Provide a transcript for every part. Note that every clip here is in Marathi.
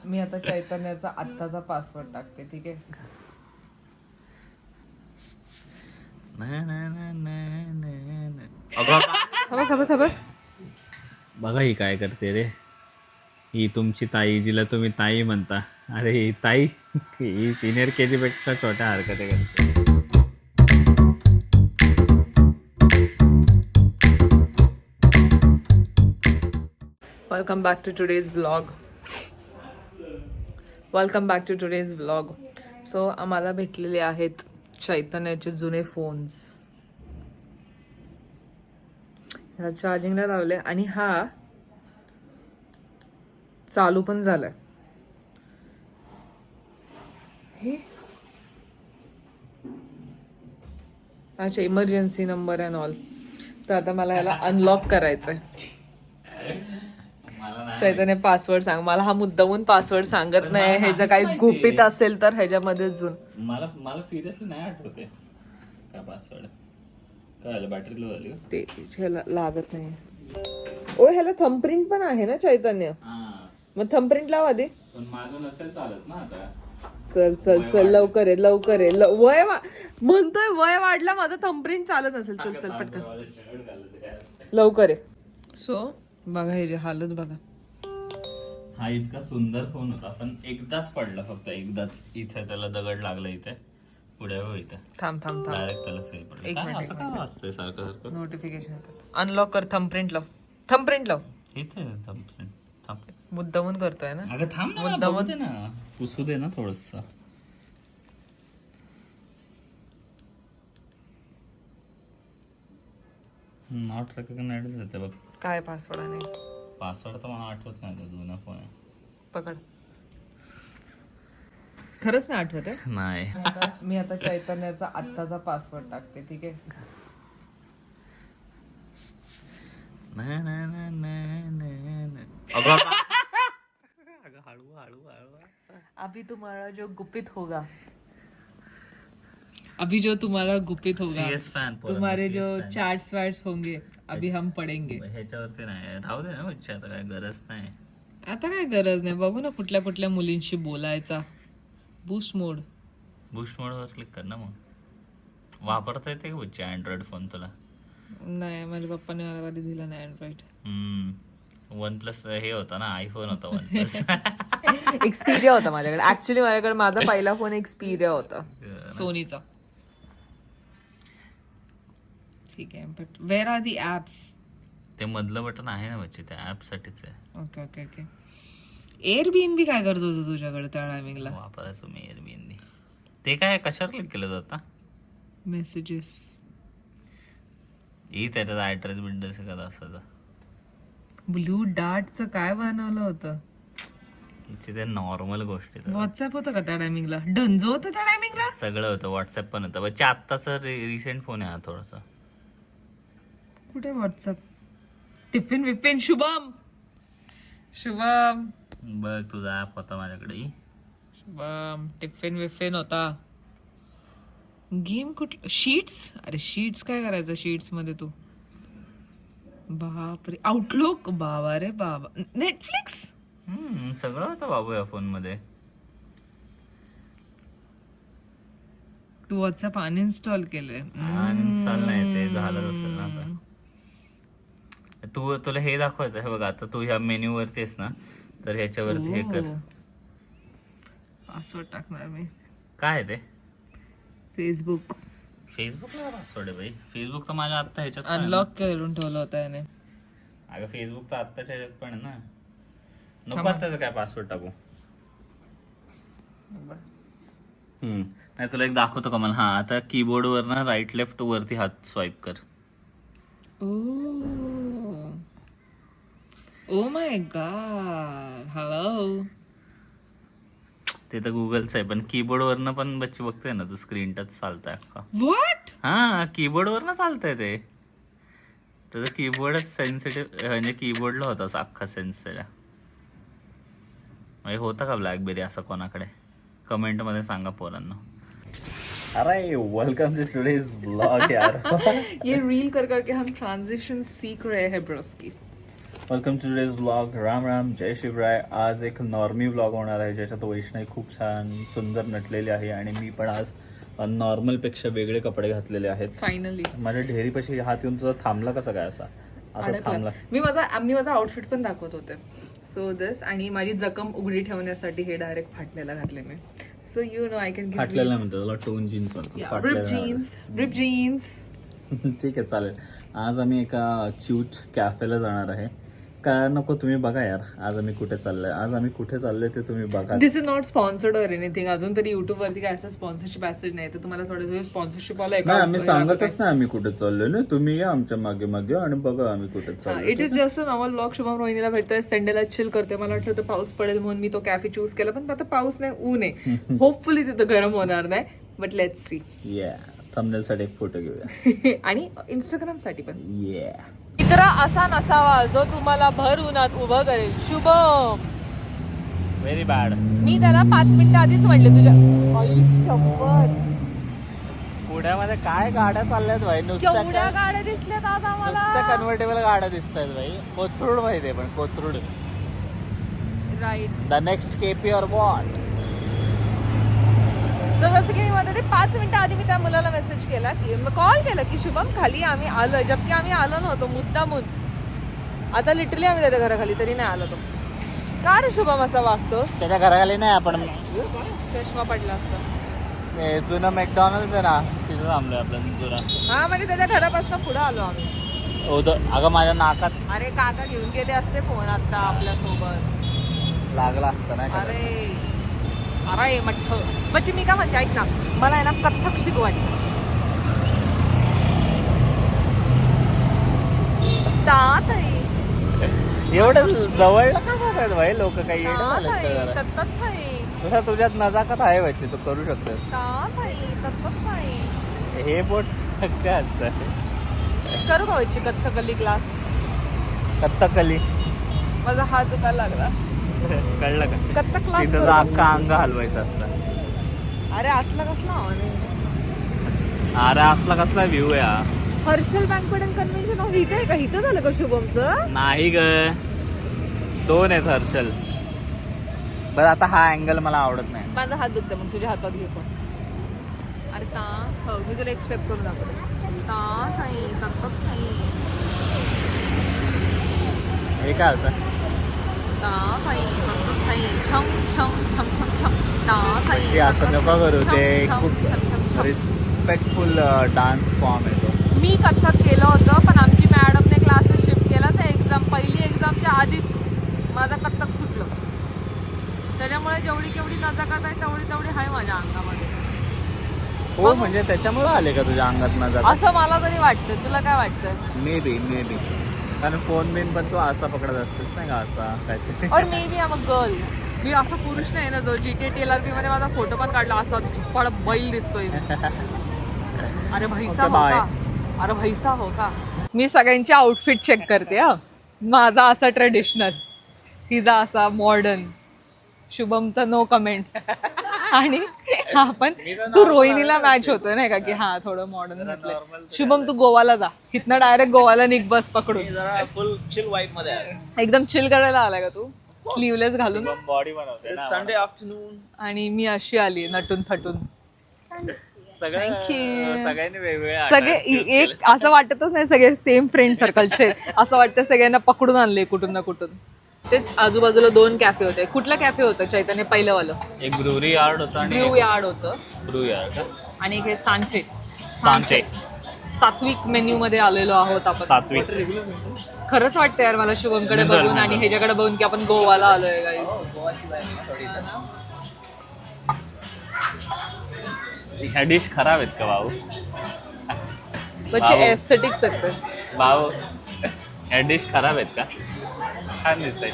मी आता चैतन्याचा आत्ताचा पासवर्ड टाकते. ठीक आहे. खबर बघा ही काय करते रे. ही तुमची ताई, जिला तुम्ही ताई म्हणता. अरे ही ताई ही सिनियर केजी पेक्षा छोट्या हरकती करते. Welcome back to today's vlog. So आम्हाला भेटलेले आहेत चैतन्याचे जुने फोन्स. ह्याला चार्जिंगला लावले आणि हा चालू पण झालाय. हे अच्छा, इमर्जन्सी नंबर अँड ऑल. तर आता मला ह्याला अनलॉक करायचंय. चैतन्य पासवर्ड सांग मला. हा मुद्दामून पासवर्ड सांगत नाही. हे जर काही गुपित असेल तर ह्याच्यामध्ये मला सिरियसली नाही आठवते काय पासवर्ड. काय झालं, बॅटरी लो झाली ते ह्याला लागत नाही. ओ ह्याला थंबप्रिंट पण आहे ना चैतन्य. मग थंबप्रिंट लावा दे. पण माझं नसेल चालत ना आता. चल लवकर आहे. वय म्हणतोय वय वाढला माझं थंबप्रिंट चालत असेल. चल पटकन लवकर आहे. सो बघा हे जे हालत बघा. हा इतका सुंदर फोन होता पण एकदाच पडला, फक्त एकदाच. इथे त्याला दगड लागला, इथे पुढे इथे. थांब डायरेक्ट त्याला सही पडलं. काय असं काय असतंय सारखं नोटिफिकेशन येतात. अनलॉक कर. थंबप्रिंट लाव. इथे थंबप्रिंट. थांब, मुद्दामून करतोय ना. अगं थांब ना, बघू दे ना, पुसू दे ना थोडस. नॉट रेकग्नाइज्ड येते बघ. काय पासवर्ड आहे? पासवर्ड तर मला आठवत नाही, तो जुना फोन आहे. पकड. खरंच नाही आठवत आहे. नाही. मी आता चैतन्याचा आत्ताचा पासवर्ड टाकते. ठीक आहे. अभी तुम्हारा जो गुपित होगा, तुम्हारे जो चैट्स वैट्स होंगे अभी हम पढ़ेंगे. ह्याच्यावरती नाही, राहू दे ना बच्चा, आता काय गरज नाही. आता काय गरज नाही. बघू ना कुठल्या कुठल्या मुलींशी बोलायचा. बूस्ट मोड वर क्लिक कर ना. मग वापरता येते का बच्चा अँड्रॉइड फोन तुला? नाही, माझ्या पप्पाने मला कधी दिला नाही अँड्रॉइड. OnePlus हे होता ना, आयफोन होता OnePlus. एक्सपिरिया होता माझ्याकडे. ऍक्च्युली माझ्याकडे माझा पहिला फोन एक्सपिरिया होता, सोनीचा. ठीक आहे. But where are the apps? ते मधलं बटन आहे ना बच्चे, त्या ऍप साठीच आहे. ओके. एअरबीएनबी काय करत होतो तुझ्याकडे त्या टायमिंगला? वापरायचो मी एअरबीएनबी. ते काय कशावर क्लिक केलं जातं? मेसेजेस. त्याच्यात ऍड्रेस बिड्रेस का असतं. ब्लू डार्टचं काय बनवलं होतं? ते नॉर्मल गोष्टी. व्हॉट्सअप होतं का त्या टायमिंगला? डंजो होतं त्या टायमिंगला? सगळं होतं. व्हॉट्सअप पण होतं. बच्चे आत्ताचा रिसेंट फोन आहे हा थोडासा. कुठे व्हॉट्सअप? टिफिन विफिन. शुभम बघ, तुझा ऍप होता माझ्याकडे. शुभम टिफिन विफिन होता. गेम कुठलं? शीट्स. अरे शीट्स काय करायचं शीट्स मध्ये तू? बापरे. आउटलुक. बाबा रे बाबा. नेटफ्लिक्स. सगळं होतं बाबू या फोन मध्ये. तू व्हॉट्सअप अनइन्स्टॉल केलंय? अनइन्स्टॉल नाही, ते झालं असेल ना आता. तुला हे दाखवायचं हे बघा. आता तू ह्या मेन्यू वरती आहेस ना, तर ह्याच्यावरती हे कर. पासवर्ड टाकणार मी. काय ते? फेसबुकला पासवर्ड आहे भाई. फेसबुक तर माझ्या आत्ता ह्याच्यात अनलॉक करून ठेवलं होतं याने. अगं फेसबुक तर आत्ताच्या ह्याच्यात पण आहे ना. नको आत्ताचं काय पासवर्ड टाकू. नाही, तुला एक दाखवतो का मला. हा, आता कीबोर्ड वर ना राईट लेफ्ट वरती हात स्वाईप कर. Oh my God. हॅलो. ते तर गुगलचं आहे, पण कीबोर्ड वरनं पण बच्ची बघतोय ना तू, स्क्रीन टच चालतंय अख्खा. व्हॉट? हा, कीबोर्ड वरनं चालतंय ते. त्याचा कीबोर्डच सेन्सिटिव्ह, म्हणजे कीबोर्डला होता अख्खा सेन्स त्याच्या. म्हणजे होता का ब्लॅकबेरी असं कोणाकडे? कमेंट मध्ये सांगा पोरांना. अरे वेलकम टू टुडेज ब्लॉग यार. ये रील कर करके हम ट्रांजिशन सीख रहे हैं broski. Welcome to today's vlog. Ram Ram, जय शिवराय. आज एक नॉर्मी व्लॉग होणार आहे ज्याच्यात वैष्णवी खूप छान सुंदर नटलेली आहे आणि मी पण आज नॉर्मलपेक्षा वेगळे कपडे घातलेले आहेत. फायनली माझ्या ढेरीपाशी हात येऊन तुझा थांबला कसा काय असा थांबला? मी माझा आउटफिट पण दाखवत होते. सो दिस आणि माझी जखम उघडी ठेवण्यासाठी हे डायरेक्ट फाटलेला घातले मी. So you know I can फाटलेला नाही म्हणतो, त्याला टोन जीन्स म्हणतो. Rip jeans. ठीक आहे, चालेल. आज आम्ही एका क्यूट कॅफेला जाणार आहे. काय नको तुम्ही बघा यार, आज आम्ही कुठे चाललोय ते तुम्ही बघा. This is not sponsored or anything. अजून तरी युट्यूब वरती काय असं स्पॉन्सरशिप मॅसेज नाही, तर तुम्हाला थोडं स्पॉन्सरशिप आलं नाही. आम्ही सांगतच नाही आम्ही कुठे चाललोय ना. तुम्ही या आमच्या मागे मागे आणि बघा आम्ही कुठे चाललोय. It is just a normal vlog. Shubham रोहिणीला भेटतोय, संडेला चिल करते. मला वाटलं तर पाऊस पडेल म्हणून मी तो कॅफे चूज केला, पण आता पाऊस नाही, ऊन आहे. होपफुली तिथं गरम होणार नाही, बट लेट्स सी. थंबनेल साठी एक फोटो घेऊया आणि इंस्टाग्राम साठी पण. मित्र असा नसावा जो तुम्हाला भर उन्हात उभं करेल. Shubham very bad. मी त्याला 5 मिनिटं आधीच म्हटले तुझ्या शपथ. पुण्यामध्ये काय गाड्या चालल्यात भाई, केवढ्या गाड्या दिसल्यात आज आम्हाला. नुसत्या कन्व्हर्टेबल गाड्या दिसत आहेत भाई. कोथरूड माहिती आहे, पण Kothrud right. The next KP और वॉट. सो जसं की मी म्हणते 5 मिनिटं आधी मी त्या मुलाला मेसेज केला की कॉल केला की शुभम खाली आम्ही आलो, जबकि आम्ही आलो नव्हतो मुद्दामून. आता लिटरली आम्ही त्याच्या घराखाली तरी नाही आलो. तो का रे शुभम असा वागतो? त्याच्या घराखाली नाही, आपण चष्मा पडला असता. जुनं मॅकडॉनल्ड्स आहे ना, तिथं थांबलोय आपलं जुनं. हा म्हणजे त्याच्या घरापासून पुढे आलो आम्ही. अगं माझ्या नाकात. अरे काका घेऊन गेले असते फोन आता आपल्या सोबत, लागला असता ना. अरे मठ म्हणजे मी काय म्हणते, ऐक ना, मला आहे ना कथ्थक शिकू वाटतं. एवढं जवळला का बघायचं भाई, लोक काही तुझ्या तुझ्यात नजाकत आहे व्हायची, तू करू शकतेस. हे बोट काय असतं? करू का व्हायची कथ्थकली क्लास? कथ्थकली माझा हात दुखायला लागला. कळलं का? कथ्थक क्लास तिथं अख्खा अंग हलवायचं असतं. अरे असला कसला अरे असला कसला व्ह्यू आहे हा. Harshal banquet and convention hall इथे आहे का? इथं झालं का शुभमचं? नाही ग, 2 आहेत हर्षल. बरं आता हा अँगल मला आवडत नाही. माझा हात दुखतो, मग तुझ्या हातात घे फोन. अरे हो मी तुला एक स्टेप करून दाखवते. हे काय होतं? असं नको करू, ते खूप रिस्पेक्टफुल डान्स फॉर्म आहे तो. मी कथ्थक केलं होतं, पण आमची मॅडमने क्लासेस शिफ्ट केला, तर पहिली एक्झामच्या आधीच माझा कथ्थक सुटलं. त्याच्यामुळे जेवढी नजाकत आहे तेवढी आहे माझ्या अंगामध्ये. हो म्हणजे त्याच्यामुळे आले का तुझ्या अंगात नजाकत? असं मला तरी वाटतं. तुला काय वाटतं? मे बी कारण फोन बिन पण तू असा पकडत असतेस नाही का, असा काहीतरी. और मे बी आम अ गर्ल. मी असा पुरुष नाही ना जो GTA TLRP मध्ये माझा फोटो पण काढला, असा पण बैल दिसतोय. अरे भैसा हो का? अरे भैसा हो का? मी सगळ्यांची आउटफिट चेक करते. माझा असा ट्रेडिशनल, तिचा असा मॉडर्न, शुभमचा नो कमेंट्स. आणि आपण तू रोहिणीला मॅच होतोय नाही का, की हा थोडं मॉडर्न म्हटलंय. शुभम तू गोवाला जा, इथनं डायरेक्ट गोवाला निघ बस पकडून. फुल चिल वाईब मध्ये एकदम चिल करायला आलाय का तू? स्लीवलेस घालून बॉडी बनवते संडे आफ्टरनून. आणि मी अशी आली नटून थटून. सगळ्यांनी वेगवेगळे सगळे एक असं वाटतच नाही सगळे सेम फ्रेंड सर्कलचे. असं वाटतं सगळ्यांना पकडून आणले कुठून ना कुठून. तेच आजूबाजूला 2 कॅफे होते. कुठलं कॅफे होतं चैतन्य? पहिलं वालं एक ब्रुरी यार्ड होतं आणि ब्रू यार्ड होतं, ब्रू यार्ड आणि हे सांचे. सात्विक मेन्यू मध्ये आलेलो आहोत आपण. सात्विक. खरंच वाटतं यार मला शुभमकडे बघून आणि ह्याच्याकडे बघून की आपण गोवाला आलोय. ह्या डिश खराब आहेत का भाऊ? बच्चे एस्थेटिक्स सकते भाऊ, ह्या डिश खराब आहेत का? छान दिसतंय.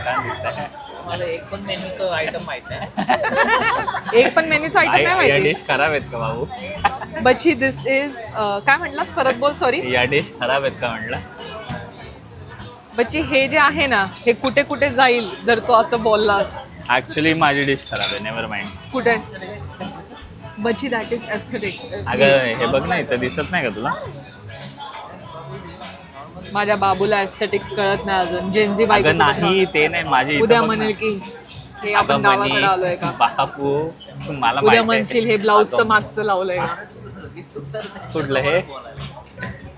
मला एक पण मेन्यूचं आयटम माहित आहे. एक पण मेन्यूचं आयटम नाही या माहिती. डिश खराब आहेत का भाऊ? बच्ची दिस इज काय म्हटलास? परत बोल. सॉरी. या डिश खराब आहेत का म्हटलं? बच्ची हे जे आहे ना, हे कुठे कुठे जाईल जर तू असं बोललास. ऍक्च्युली माझी डिश खराब आहे. Never mind. कुठे? बच्ची दॅट इज एस्थेटिक्स. अगं हे बघ ना, इथं दिसत नाही का तुला? माझ्या बाबूला एस्थेटिक्स कळत नाही अजून. जेनझी बाईक अगं नाही ते नाही माझी उद्या म्हणेल की हे आपण गावाकडे आलोय का. बापू मला उद्या माहिती म्हणशील हे ब्लाऊजचं मागचं लावलंय का. कुठलं हे.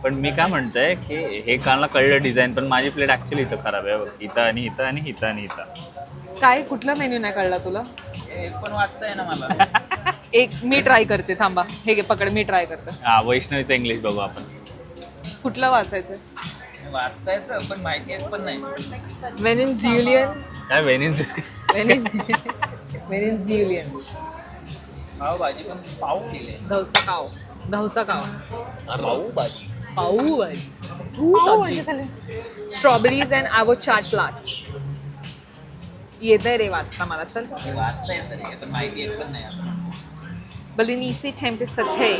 पण मी काय म्हणतोय की हे कालला कळलं डिझाईन, पण माझी प्लेट ऍक्च्युली इथं खराब आहे बघ. इथं आणि इथं आणि इथं आणि इथं. काय कुठला मेन्यू नाही कळला तुला. पण वाचताय ना मला. एक मी ट्राय करते थांबा. हे घे पकड मी ट्राय करते. हा वैष्णवीचं इंग्लिश बघू आपण. कुठलं वाचायचं. वाचता येतं पण माहिती येत पण नाही. वेनेझुएलियन. काय वेनिन्स वेनेझुएलियन. पावभाजी पण पाव केले. धवसा काव. पावभाजी. पाऊ भाजी. Strawberries and avocado chaat. येतंय रे वाचता मला. चल. वाचता येतं नाही पण माहिती येत पण नाही. बलिनीसी टेम्पेसचे.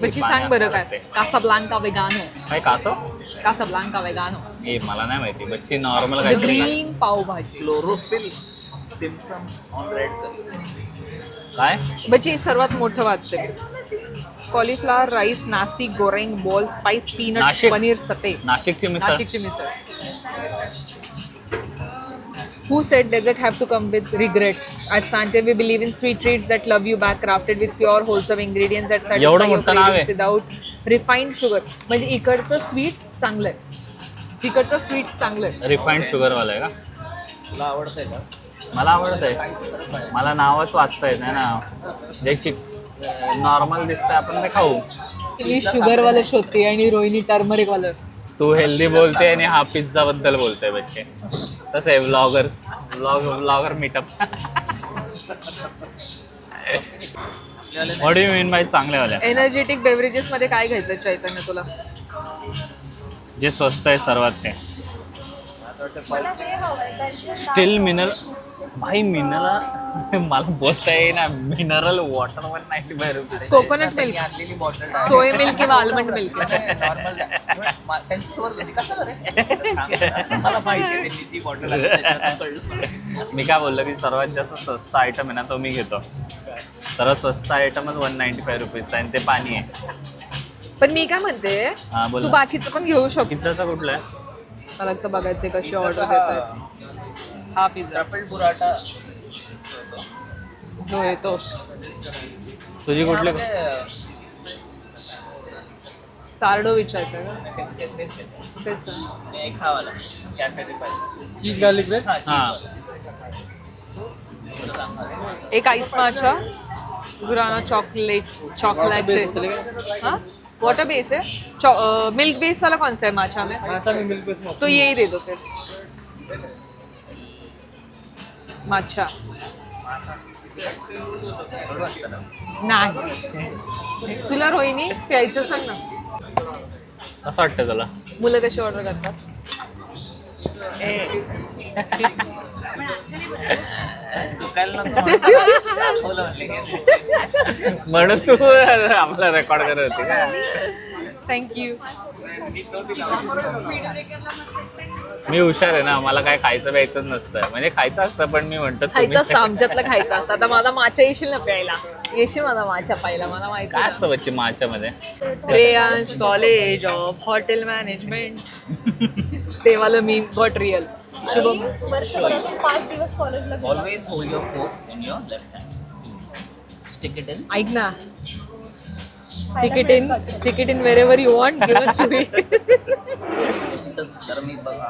बच्ची सांग बरं काय. कासाब्लांका वेगानो. काय कासव. कासाब्लांका वेगानो. हे मला नाही माहिती. बच्ची नॉर्मल द काय green pav bhaji. Chlorophyll dim sum on red colour. काय बच्ची सर्वात मोठं वाचते. Cauliflower rice nasi goreng ball spice peanut Nashik. Paneer satay. नाशिकची मिसळ. नाशिकची मिसळ. Who said desert have to come with regrets? At Sante, we believe in sweet treats that love you back, crafted with pure, wholesome ingredients that एवढं satisfy your मोठं नाव cravings आहे. without refined sugar. म्हणजे इकडचं स्वीट्स चांगलं आहे. इकडचं स्वीट्स चांगलं आहे. रिफाईंड शुगरवाला आहे का. तुला आवडतंय का. मला आवडतंय. मला नावच वाचता येत नाही ना. जे नॉर्मल दिसतंय आपण ते खाऊ. मी शुगरवालं शोधते आणि रोहिणी टर्मरिक वालं. तू हेल्दी बोलते आणि हा पिझ्झा बद्दल बोलतोय बच्चे. तसं आहे vlogger meetup. What you mean by चांगल्यावाल्या. एनर्जेटिक बेवरेजेस मध्ये काय घ्यायचं चैतन्य तुला. जे स्वस्त आहे सर्वात ते. Steel mineral. भाई मिनरल मला बोलता येईना. मिनरल वॉटर 195 रुपये. Coconut milk. आणलेली बॉटल सोय मिल्क किंवा आलमंड मिल्क. नॉर्मल त्यांच्यासोबत होती. कसं रे. मला माहिती आहे त्यांची जी बॉटल आहे त्याच्यातून कळलं. मी काय बोललो की सर्वात जास्त स्वस्त आयटम आहे ना तो मी घेतो. सर्वात स्वस्त आयटमच 195 रुपीजचा आणि ते पाणी आहे. पण मी काय म्हणते हा बोल तू ना. बाकीचं पण घेऊ शकतो. पिझ्झाचं कुठलं आहे. मला तर बघायचे कशी ऑर्डर देतात. हा पिझ्झा ट्रफल बुराटा जो येतो. तुझी कुठली. सार्डो विचारतोय का. तेच. एक खावाला कॅफे ते पाहिजे. Cheese garlic bread. हां एक आईस माचा गुराना चॉकलेट. हाँ वाटर बेस है. मिल्क बेस वाला कौन सा है माचा में. तो यही दे दो फिर. माचा नाही. तुला रोहिणी प्यायचं सांग ना. कसं वाटतं तुला. मुलं कशी ऑर्डर करतात. चुकायला नको दाखवलं म्हणले. म्हणून तू आम्हाला रेकॉर्ड करत होती का. थँक्यू. मी हुशार आहे ना. मला काय खायचं प्यायचं नसतं. म्हणजे खायचं असतं पण मी म्हणतो खायचं असतं आमच्यातलं खायचं असतं. आता माझा माचा येशील ना प्यायला. येशील माझा माचा प्यायला. मला माहिती काय असतं बच्ची माच्यामध्ये. Reyansh college of hotel management. ते वालं मी but real. Shubham. Always hold your fork in your left hand. Stick it in. ऐक ना. Stick it in wherever you want. Give us to it. तर मी बघा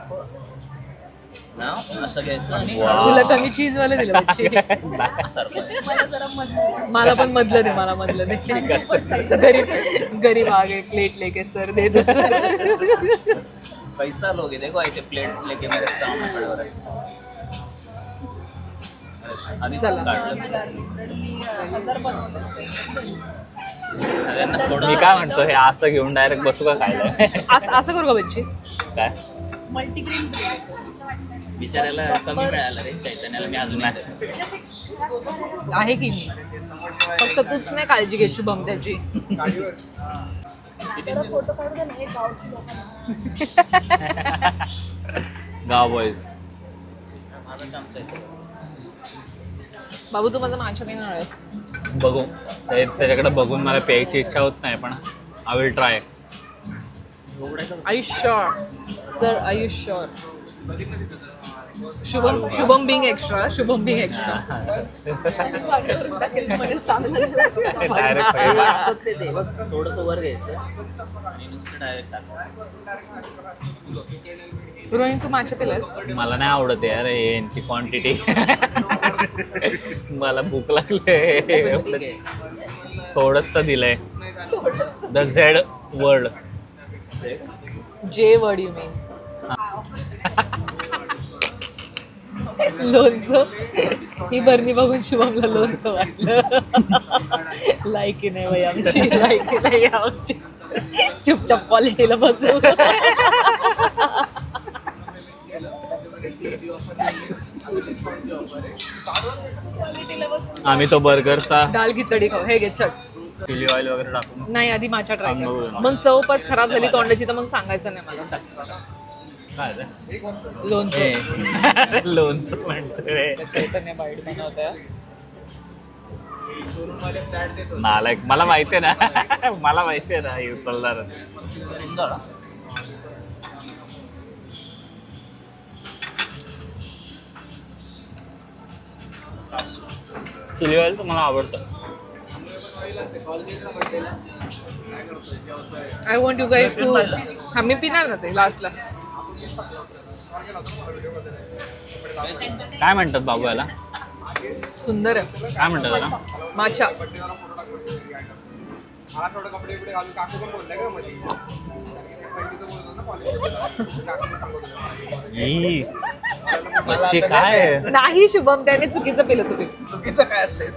नाव असं घ्यायचं आणि तुला कमी चीज वाला दिलं बच्ची. मला पण मधलं दे. मला मधलं दे. गरीब आगे प्लेट लेके सर दे दो. पैसा लोगे देखो ऐसे प्लेट लेके मेरे सामने खड़े हो रहे हैं. आधी चला. काढलं. सगळ्यांना थोडं मी काय म्हणतो हे असं घेऊन डायरेक्ट बसू का खायला. असं करू का बच्ची. काय बिचारायला कमी मिळालं रे चैतन्याला. मी अजून आहे की मी. फक्त तूच नाही काळजी घे शुभम त्याची. गाव बॉईज. माझा चमचा आहे. बाबू तू माझा माचा पिणार आहेस. बघू त्याच्याकडे बघून मला प्यायची इच्छा होत नाही पण आय विल ट्राय. आयुष्य सर आयुष्य Shubham being extra Shubham being extra. थोडस वर घ्यायचं आणि नुसतं डायरेक्ट टाकायचं. रोहिणी तू मासे पिलास? मला नाही आवडत यार यांची क्वांटिटी. मला भूक लागले. थोडस दिलंय. The Z word. जे वर्ड यू मीन. लोणचं. ही बरणी बघून शुभमला लोणचं वाटलं. लायकी नाही बाई आमची, लायकी नाही आमची. चुपचाप क्वालिटीला बसू. आम्ही तो बर्गरचा दाल खिचडी खाऊ. हे घे छट. चिली ऑइल वगैरे टाकून. नाही आधी माछा ट्राय कर. तांदूळ. मग चवपत खराब झाली तोंडाची तर मग सांगायचं नाही मला. काय ते? लोणचं. लोणचं म्हणतोय. चैतन्य बाईट बनवतोय. नालायक. मला माहितीये ना. मला माहितीये ना हे उचलणार. चिली ऑइल तर मला आवडतं. I want you guys to. आम्ही पिणार ना ते लास्टला. काय म्हणतात बाबू याला? सुंदर आहे. काय म्हणतात त्याला? माछा. ई, मच्छी काय आहे? नाही शुभम त्याने चुकीचं पिलं तुम्ही. चुकीचं काय असतंय?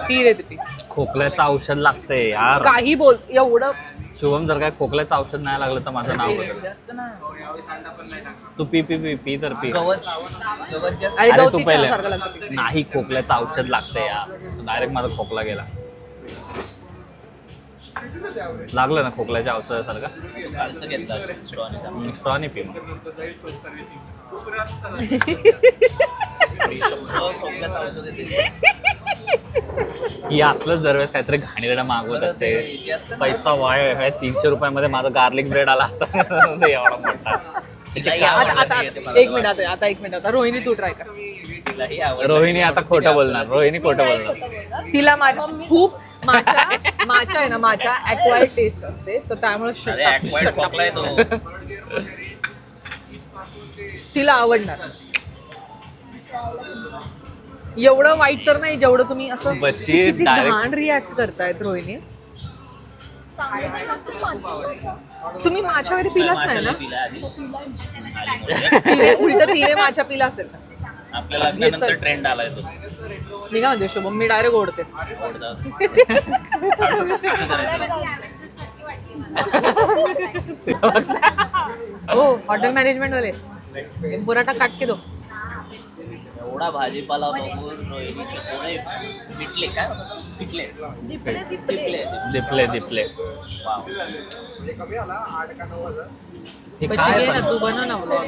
ती रे ती. खोकल्याचं औषध लागतंय यार. काही बोल एवढं. शुभम जर काय खोकल्याचं औषध नाही लागलं तर माझं नाव बदल. जास्त ना. तू पी पी पी पी तर पी. गवत जास्त. अरे अरे तू गवती पहिले. चहासारखं लागतं. नाही खोकल्याचं औषध लागतंय यार. डायरेक्ट माझा खोकला गेला. लागलं ना खोकल्याच्या औषधासारखं. कालचं घेतलं स्ट्रॉने. स्ट्रॉने पी मग. खोकल्याचं औषध येते. ही असलंच दरवेळेस काहीतरी घाणेरडा मागवत असते. पैसा वाया आहे. 300 रुपयामध्ये माझा गार्लिक ब्रेड आला असता. एवढा मोठा. आता एक मिनिट आता एक मिनिट आता रोहिणी तू ट्राय कर. तिलाही आवडतं. रोहिणी आता खोटं बोलणार. रोहिणी खोटं बोलणार. तिला माझ्या खूप माछा आहे ना माछा ॲक्वायर्ड टेस्ट असते तर त्यामुळे अरे ॲक्वायर्ड खोकला आहे तो. तिला आवडणार. एवढं वाईट तर नाही जेवढं तुम्ही असं बच्ची किती direct- घाण रिॲक्ट करतायत रोहिणी. तुम्ही माछा वगैरे पिलाच नाही ना? तिला आधी. तिने माछा पिला असेल ना? आपल्या लग्नानंतर ट्रेंड आलाय तो. मी काय म्हणते शुभम मी डायरेक्ट ओढते. आवडतात. हो हॉटेल मॅनेजमेंट वाले पुराठा काट के दो. एवढा भाजीपाला बघून रोहिणीचे डोळे पिटले. काय पिटले? दिपले दिपले. वाव. हे बच्ची काय घे ना पण? तू बनव ना व्लॉग.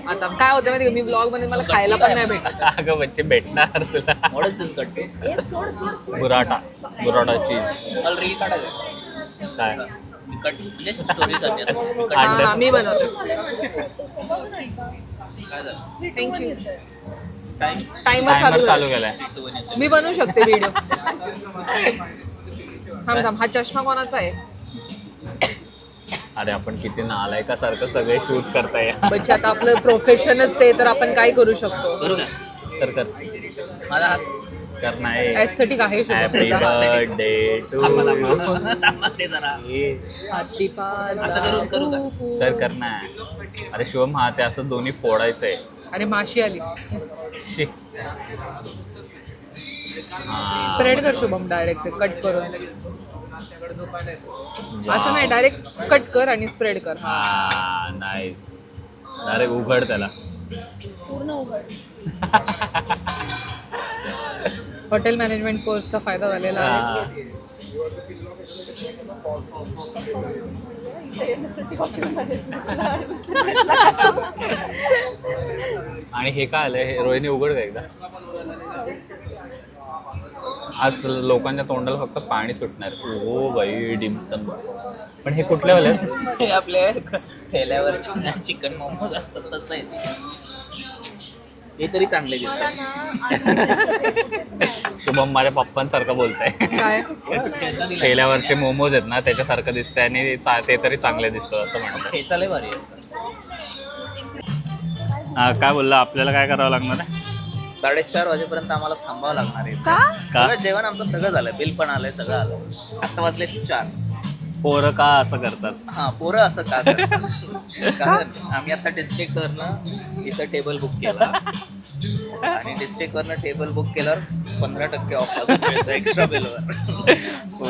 आता काय होतं माहिती मी व्लॉग मध्ये मला खायला पण नाही भेटत. अगं बच्चे भेटणार तुला. What is this कट्टू? बुराटा. बुराटा चीज. मला रील काढायचं. काय? तिखट म्हणजे स्टोरी सांगते. अंडा. मी बनवते. काय झालं? थँक्यू. टाइम. टाइमर टायमर चालू चालू केलाय. मी बनवू शकते व्हिडिओ. थांब हा चष्मा कोणाचा आहे? अरे आपण किती नालायकासारखं सगळे शूट करताय. बच्चे आता आपलं प्रोफेशनच ते तर आपण काय करू शकतो. करू का? कर कर माझा हात. कर नाही. एस्थेटिक आहे हॅपी बर्थडे टू थांबा ते जरा. असं करून करू का? कर कर ना. अरे शिवम हा ते असं दोन्ही फोडायचंय. अरे माशी आली. शी. हा. स्प्रेड कर शुभम डायरेक्ट कट करून. असं नाही डायरेक्ट कट कर आणि स्प्रेड कर. हा नाईस. डायरेक्ट उघड त्याला. हॉटेल मॅनेजमेंट कोर्सचा फायदा झालेला आहे. हा. आणि हे काय आलंय? हे रोहिणी उघड का एकदा. आज लोकांच्या तोंडाला फक्त पाणी सुटणार. O by dim sums. पण हे कुठल्या वाले आहेत? हे आपल्या ठेल्यावर चिकन मोमोज असतात तसं आहे ते. हे तरी चांगले दिसतात. शुभम माझ्या पप्पांसारखं बोलतंय. काय ठेल्यावरचे मोमोज आहेत ना त्याच्यासारखं दिसतंय आणि ते तरी चांगले दिसतो असं म्हणतात. हे चालय भारी आहे. काय बोलला आपल्याला काय करावं लागणार आहे? 4:30 वाजेपर्यंत आम्हाला थांबावं लागणार आहे. का सगळं जेवण आमचं सगळं झालं, बिल पण आलंय, सगळं आलं. आता वाजले 4. पोरं का असं करतात? हा पोरं असं का करतात? कारण आम्ही आता डिस्ट्रिक्टवरनं इथं टेबल बुक केला आणि डिस्ट्रिक्टवरनं टेबल बुक केल्यावर 15% ऑफ एक्स्ट्रा बिलवर.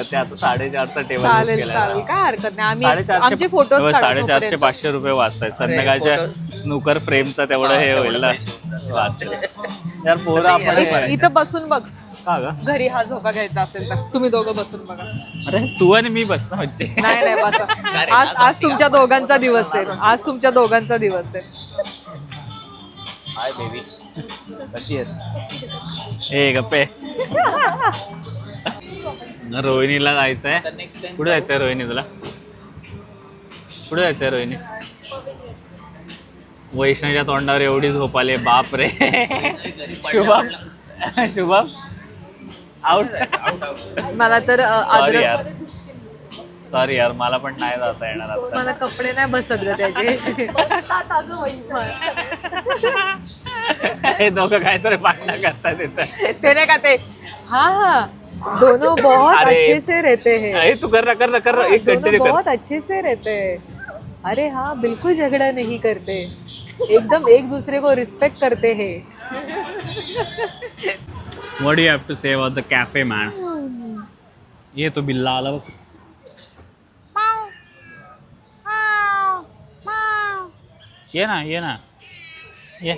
ते आता 4:30चा टेबल चालेल चालेल काय हरकत नाही. आम्ही आमचे फोटोज 450-500 रुपये वाचतायत. संध्याकाळच्या स्नूकर फ्रेमचा तेवढं हे होईल ना वाचेल. यार पोरं आपण इथं बसून बघ. का ग? घरी हा झोका घ्यायचा असेल तर तुम्ही दोघं बसून बघा. अरे तू आणि मी बसतो म्हणजे. नाही नाही बसा. आज तुमच्या दोघांचा दिवस आहे. आज तुमच्या दोघांचा दिवस आहे. हाय बेबी, कशी आहेस? ए गप्पे. रोहिणीला जायचंय. नेक्स्ट टाइम कुठे जायचंय रोहिणी तुला? कुठे जायचंय रोहिणी? वैष्णवच्या तोंडावर एवढी झोप आली बाप रे. शुभम शुभम आउट. मला तर सॉरी यार, सॉरी यार मला पण नाही जाता येणार आता. मला कपडे नाही बसत ग त्याचे. हे दोघं काहीतरी पाठणा करतात इथं. ते नाही का ते. हाँ दोनों बहुत अरे. अच्छे से रहते हैं. अरे तू कर ना एक दोनों कंटिन्यू कर. बहुत अच्छे से रहते हैं. अरे हाँ बिल्कुल झगड़ा नहीं करते, एकदम एक दूसरे को रिस्पेक्ट करते हैं. What do you have to say about the cafe, man? ये तो बिल्ला आला बघ. ये ना ये.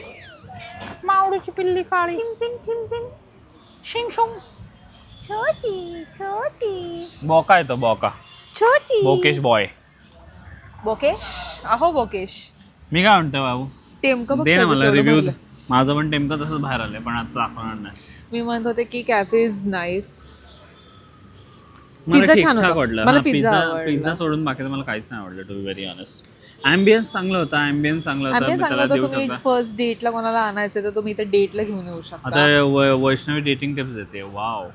मावळीची पिल्ली काळी. चिंपिन चिंपिन शिंग शुंग. छोटी छोटी बॉका आहे तो बॉका. छोटी. बोकेश बॉय. बोकेश अहो बोकेश. मी काय म्हणतो बाबू टेमकं बघ दे ना त्याचं मला केवढं रिव्ह्यू. भरलं. माझं पण टेमकं तसंच बाहेर आलंय पण आता दाखवणार नाही. मी म्हणत होते की कॅफे इज नाईस. मला पिझ्झा छान ठीकठाक होता. वाटलं. मला हा, पिझ्झा पिझ्झा आवडला. पिझ्झा सोडून बाकीचं मला काहीच नाही आवडलं to be very honest. Ambience चांगलं होता. ॲम्बियन्स चांगलं होतं. आम्ही मी त्याला सांगतो देऊ तुम्ही शकता. फर्स्ट डेटला कोणाला आणायचं तर तुम्ही इथं डेटला घेऊन येऊ शकता. आता वैष्णवी डेटिंग टिप्स देते. Wow.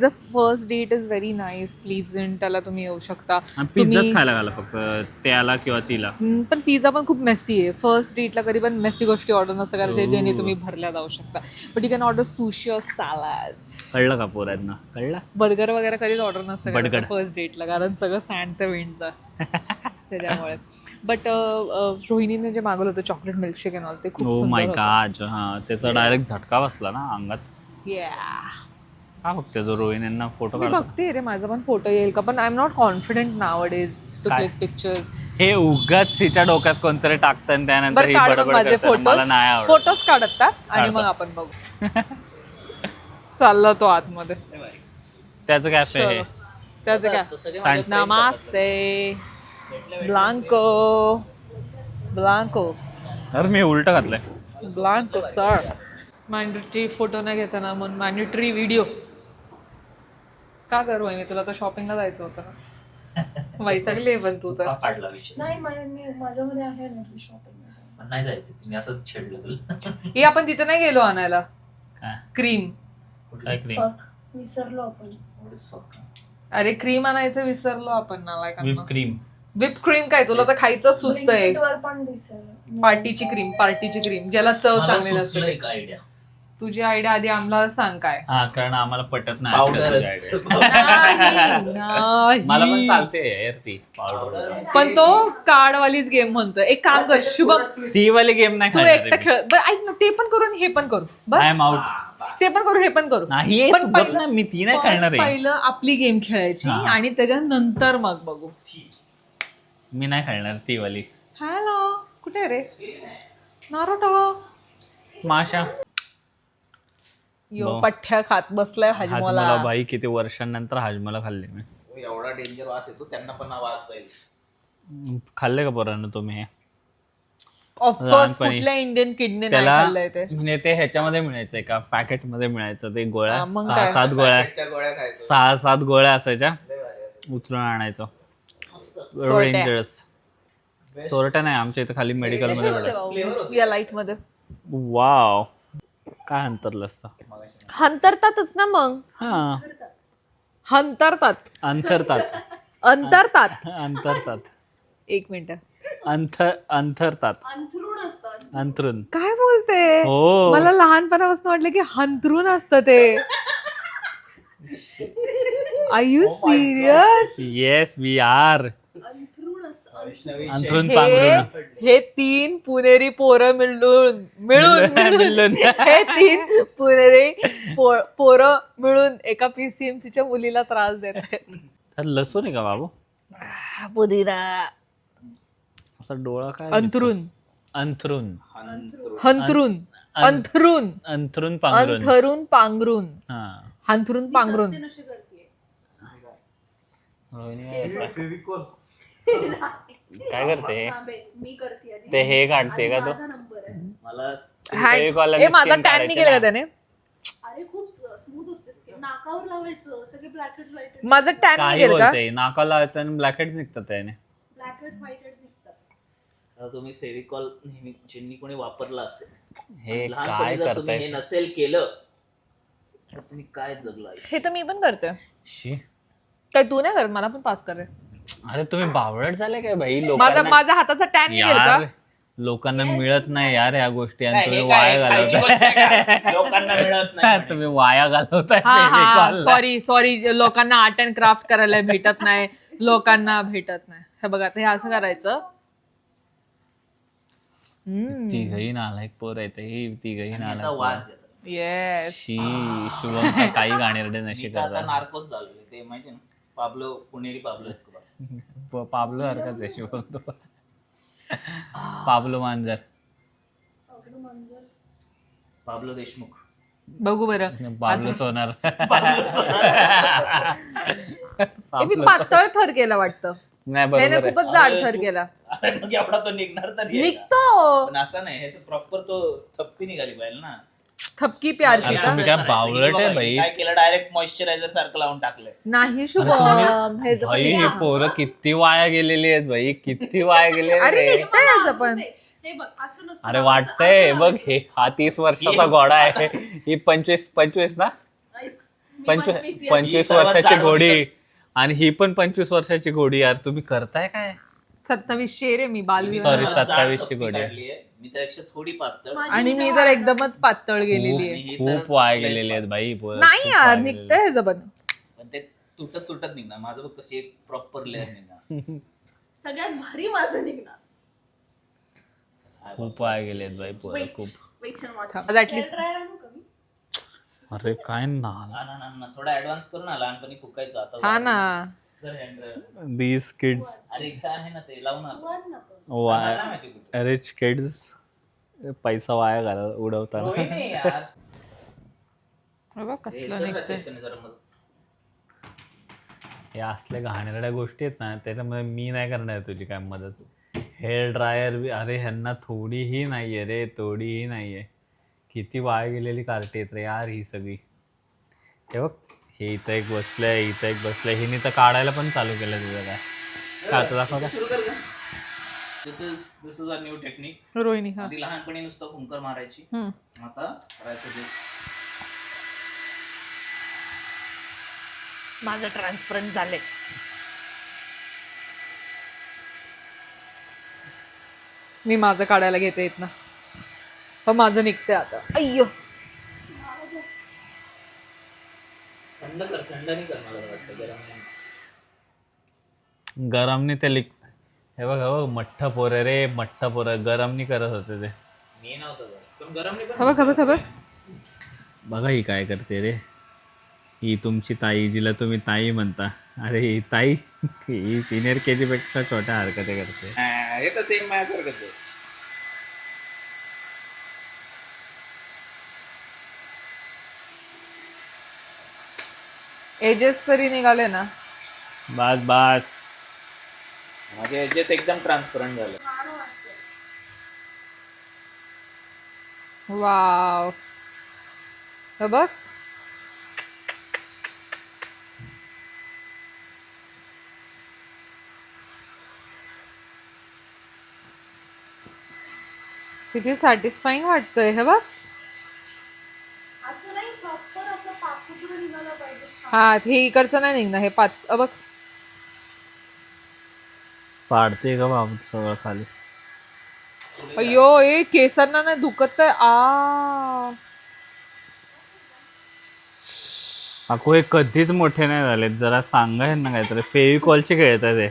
The first date is very nice pleasant. त्याला तुम्ही येऊ शकता. पिझ्झाच खायला घाला फक्त त्याला किंवा तिला. पण पिझ्झा पण खूप मेसी आहे. फर्स्ट डेटला कधी पण मेसी गोष्टी ऑर्डर नसतं करायचे ज्याने तुम्ही भरल्या जाऊ शकता. But you can order sushi और सॅलड्स. कळलं का पोरांना? कळलं. बर्गर वगैरे कधीच ऑर्डर नसतं बर्गर. फर्स्ट डेटला कारण सगळं सँडचं विंडचं त्याच्यामुळे. बट रोहिणीने जे मागवलं होतं चॉकलेट मिल्कशेक एन ऑल ते खूप ओ माय सुंदर गॉड. हा त्याचा डायरेक्ट झटका बसला ना अंगात. होतं. का बघते जो रोहिणींना फोटो मी काढतो? बघते रे माझा पण फोटो येईल का पण I am not confident nowadays too काय? Click pictures. हे उगाच तिच्या डोक्यात कोणतरी टाकतं आणि त्यानंतर बरं ही काढ बडबड माझे करते. मला नाही आवडत. फोटोज काढतात आणि काढतात. मग आपण बघू. चालला तो आतमध्ये. त्याचं कॅफे हे त्याचं काय सांग. नमस्ते ब्लांको ब्लांको अरे मी उलट घातलंय. Blanco sir. मॅन्डेटरी फोटो नाही घेताना मग मॅन्डेटरी व्हिडिओ का करू वहिनी? तुला तर शॉपिंगला जायचं होतं ना. वैतागली पण तू तर. काढला विषय. नाही माझ्यामध्ये आहे ना शॉपिंग. पण नाही जायचं, तुम्ही असंच छेडलं तुला. हे आपण तिथे नाही गेलो आणायला काय क्रीम. काय क्रीम? विसरलो आपण. अरे क्रीम आणायचं विसरलो आपण ना. Whip cream. व्हिप क्रीम काय तुला तर खायचं सुस्त आहे. Blinkit वर पण दिसेल. पार्टीची क्रीम ज्याला चव चांगली नसते. एक आयडिया. तुझी आयडिया आधी आम्हाला सांग काय. हा कारण आम्हाला पटत नाही पावडर. नाही. मला पण चालते यार ती पावडर. पण तो कार्डवालीच गेम म्हणतो. एक काम कर शुभम ती वाली गेम नाही तू खेळणार एकटा मी. खेळ. बरं ऐक ना ते पण करून हे पण करू I बस. am out. ते पण करू हे पण करू. नाही पण तू गप पहिलं- ना, मी ती नाही खेळणार आहे. पहिलं आपली गेम खेळायची हा. आणि त्याच्यानंतर मग बघू. मी नाही खेळणार ती वाली. हॅलो कुठे रे नारोटो? माशा यो पठ्ठ्या खात बसलाय हाजमोला हजमोला. बाई किती वर्षांनंतर हाजमोला खाल्ली मी. एवढा डेंजर वास येतो त्यांना पण वास जाईल. खाल्ले का पोरांना तुम्ही हे? ऑफकोर्स लहानपणी. कुठल्या इंडियन किडनी नाही त्याला खाल्लंय ते म्हणजे ते ह्याच्यामध्ये मिळायचं एका पॅकेट मध्ये मिळायचं ते गोळ्या, हा, मग 6-7 गोळ्या, च्या गोळ्या खायचो 6-7 गोळ्या असायच्या, लय भारी असायचं. उचलून आणायचो. चोरट्या. डेंजरस. चोरटा नाही, आमच्या इथं खाली मेडिकल मध्ये भेटत. या लाईट मध्ये वाव, काय अंतरलं असतं. हंतरतातच ना मग. हा, हंतरतात अंतरतात. अंतरतात. अंतरतात. एक मिनिट. अंतरतात. अंथरूण असतं. अंतरून. काय बोलते? हो. मला लहानपणापासून वाटलं की हंतरून असतं ते. Are you serious? Yes we are. अंथरूण असतं. वैष्णवी अंतरून पांघरून. हे 3 पुणेरी पोरं मिळून मिळून. हे 3 पुणेरी पोरं मिळून एका PCMC च्या मुलीला त्रास देत आहेत. त्यात लसूण आहे का बाबू? पुदिना. असा डोळा काय? अंथरून. अंथरून. हंतरून. अंथरून. अंथरून पांघरून. अंथरून पांघरून. हा. हंथरून पांघरून. नशे करते. काय करते? मी करते आधी. ते हे काढते का तो? माझा नंबर आहे. मला ए, माझा टॅन नाही केलं का त्याने? अरे खूप स्मूथ होते स्किन. नाकावर लावायचं सगळे ब्लॅकेट व्हाईट माझं टॅन नाही काही केलं का? बोलते, नाकाला लावायचं आणि ब्लॅकेट्स निघतात त्याने. ब्लॅकेट व्हाईट निघतात. आता तुम्ही फेविकॉल नेहमी ज्यांनी कोणी वापरला असेल, हे लहानपणी काय जर तुम्ही हे करताय? नसेल केलं तर तुम्ही काय जगला आयुष्य? हे तर मी पण करते. शी. काय तू नाही करत? मला पण पास कर रे. अरे तुम्ही बावळट झाले काय भाई? माझा हाताचा टॅन नाही गेला यार का? लोकांना मिळत नाही यार या गोष्टी, आणि नाही, तुम्ही हे वाया काय खायची घालवताय. गोष्ट आहे का? लोकांना मिळत नाही म्हणे. तुम्ही वाया घालवताय हा फेविकॉलला. सॉरी लोकांना आर्ट अँड क्राफ्ट करायला भेटत नाही. लोकांना भेटत नाही. हे बघा, हे असं करायचं. तिघही नालायक पोर आहेत हे, तिघही आणि याचा नालायक वास पोरं. घ्यायचा. येस. शी. शुभम का काही गाणेरडे नशी मी तर आता करतात. नार्कोस झालोय ते माहिती ना, पाब्लो पुणेरी पाब्लो एस्कोबार. पाबलो सारखाच आहे शुभम तो. पाबलो मांजर. पाब्लो देशमुख. बघू बरं. पाबलो सोनार. मी पातळ थर केला वाटतं. नाही त्याने बरोबर आहे. खूपच जाड थर केला. अरे मग एवढा तो निघणार तरी आहे का? निघतो. पण असं नाही, हे प्रॉपर तो थप्पी निघाली पाहिजे ना. थपकी प्यार की अरे का? तुम्ही काय बावळट आहे भाई? काय केलं, डायरेक्ट मॉइश्चरायझर सारखं लावून टाकलंय. नाही शुभम. हे भाई हे पोरं किती वाया गेलेली आहेत भाई, किती वाया गेले अरे रे. निघतंय असं पण. हे बघ असं नसतं. अरे वाटतंय बघ, हे हा 30 वर्षाचा घोडा आहे, ही 25 ना, ऐक, मी 25 25 25 सर्वात वर्षाची जाड घोडी, आणि ही पण 25 वर्षाची घोडी. यार तुम्ही करताय काय? 27 रे मी बालवी. Sorry, जाड 27 ची थप्पी गोडी. काढलीये. मी त्यापेक्षा थोडी पातळ. आणि मी तर एकदमच पातळ गेलेली आहे. ही तर खूप वाया लयच गेलेली आहेत भाई पोरं, नाही खूप यार, वाया गेलेली निघतंय हे जबन. पण ते तुटत निघणार. माझं बघ कशी एक प्रॉपर लेअर निघणार. सगळ्यात भारी माझं निघणार. आहेत. खूप वाया गेले आहेत भाई पोरं, खूप. Wait and watch. थांब, at least- Hair dryer आणू का मी? अरे काय ना, ना थोडा ऍडव्हान्स करू ना. लहानपणी फुकायचो, आता हा ना. जर hand dryer. दीज किड्स, अरे इथं आहे ना, ते लावू ना. वन ना पण. वाया, मला माहिती कुठे. रिच किड्स पैसा वाया घाला उडवताना. रोहिणी नाही यार. बघा हे कसलं इथं निघतंय. check करणे जरा मदत. या असल्या घाणेरड्या गोष्टी आहेत ना, त्याच्यामध्ये मी नाही करणार तुझी काय मदत. हेअर ड्रायर बी, अरे ह्यांना थोडीही नाहीये रे, थोडीही नाहीये. किती वाया गेलेली कार्टी आहेत रे यार ही सगळी. हे बघ, हे इथं एक बसलंय, इथं एक बसलंय. हिने तर काढायला पण चालू केलं तुझं काय. का आता दाखव का? सुरू कर का? This is a new technique. Rohini हा. आधी लहानपणी नुसतं फुंकर मारायची. आता करायचं ते. माझं ट्रान्सपरंट झालंय. मी माझं काढायला घेते इथनं. पण माझं निघतंय आता. अय्यो. थंड नाही कर मला वाटतं, गरम नाही. गरमनी ते हे बघ मठ्ठ पोरं रे, मठ्ठ पोरं गरमनी करत होते ते. मी नव्हतं करत. पण गरम नाही पण खबर. बघा ही काय करते रे. ही तुमची ताई, जिला तुम्ही ताई म्हणता. अरे ही ताई, ही सिनियर KG पेक्षा छोट्या हरकती करते. हे तर सेम माझ्यासारखंच आहे. एजेस तरी निघाले ना. बस माझे एजेस एकदम ट्रान्सपरंट झाले. वाव, हे बघ. किती सॅटिस्फाईंग वाटतंय हे बघ. असं नाही प्रॉपर असं पापुद्रा निघाला पाहिजे. हा, हे इकडचं नाही निघणार, हे बघ. पाडते का बाबा सगळं खाली. अयो, ए केसांना नाही दुखत आहे. आ अको हे कधीच मोठे नाही झाले, जरा सांगा ना काहीतरी. फेविकॉलचे खेळतात ते.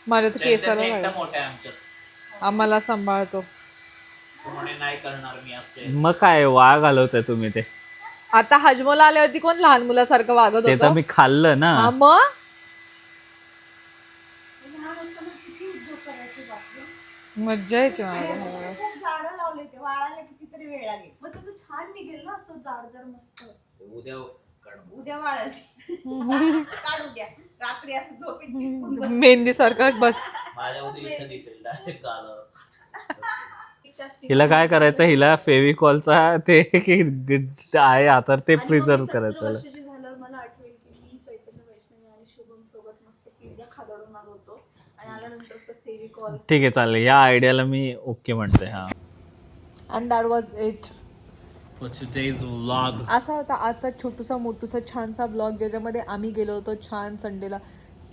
माझ्या तर केसाला लागलं. मोठ्या आमच्यात आम्हाला सांभाळतो. नाही करणार मी असते. मग काय वाघ घालवताय तुम्ही ते. आता हजमोला आल्यावरती कोण लहान मुलासारखं वागत ते तर होतं? मी खाल्लं ना. हा, मग लहान असताना किती उद्योग करायचे बापरे. मज्जा यायची मला. खूप झाडं लावले ते वाळायला कितीतरी वेळ लागेल. मग ते तर छान निघेल ना असं जाड जाड मस्त. उद्या उद्या वाळेल काढू द्या. रात्री असं झोपेत चिपकून बस. मेहंदी सारखा बस. माझ्या उद्या इथं दिसेल डायरेक्ट गालं. हिला काय करायचं, हिला फेविकॉलचा ते आहे आता ते प्रिझर्व करायचं. वर्षाची झाल्यावर मला आठवेल की मी चैतन्य वैष्णवी आणि शुभम सोबत मस्त पिझ्झा खादडून आलो होतो आणि आल्यानंतर असं फेविकॉल. ठीक आहे, चालेल. या आयडियाला मी ओके म्हणते. हा, and that was it. For today's vlog. असा होता आजचा छोटूसा मोठूसा छानसा ब्लॉग, ज्याच्यामध्ये आम्ही गेलो होतो छान संडेला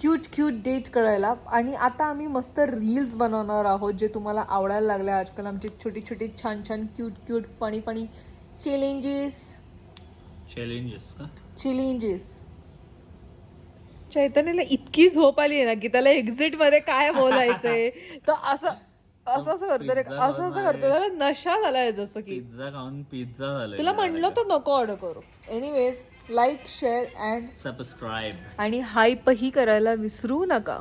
क्यूट डेट करायला. आणि आता आम्ही मस्त रील्स बनवणार आहोत, जे तुम्हाला आवडायला लागले आजकाल. आमची छोटी छान क्यूट फनी चॅलेंजेस. चैतन्यला इतकी झोप आली आहे ना की त्याला एक्झिट मध्ये काय बोलायचंय तर असं करतो रे, असं करतो. त्याला नशा झालाय जसं की. पिझ्झा खाऊन पिझ्झा झालं. तुला म्हणलं तर नको ऑर्डर करू. Anyways, like, share and subscribe आणि हाईपही करायला विसरू नका.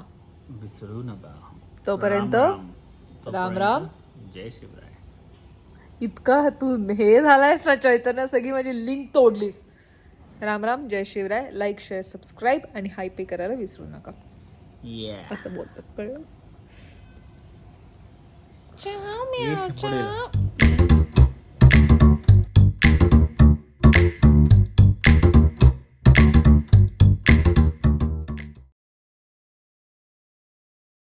तोपर्यंत राम. जय शिवराय. इतका तू हे झालायस ना चैतन्य, सगळी माझी लिंक तोडलीस. राम, जय शिवराय. लाईक, शेअर, सबस्क्राईब आणि हाईपही करायला विसरू नका. असं बोलतात, कळलं? पुढे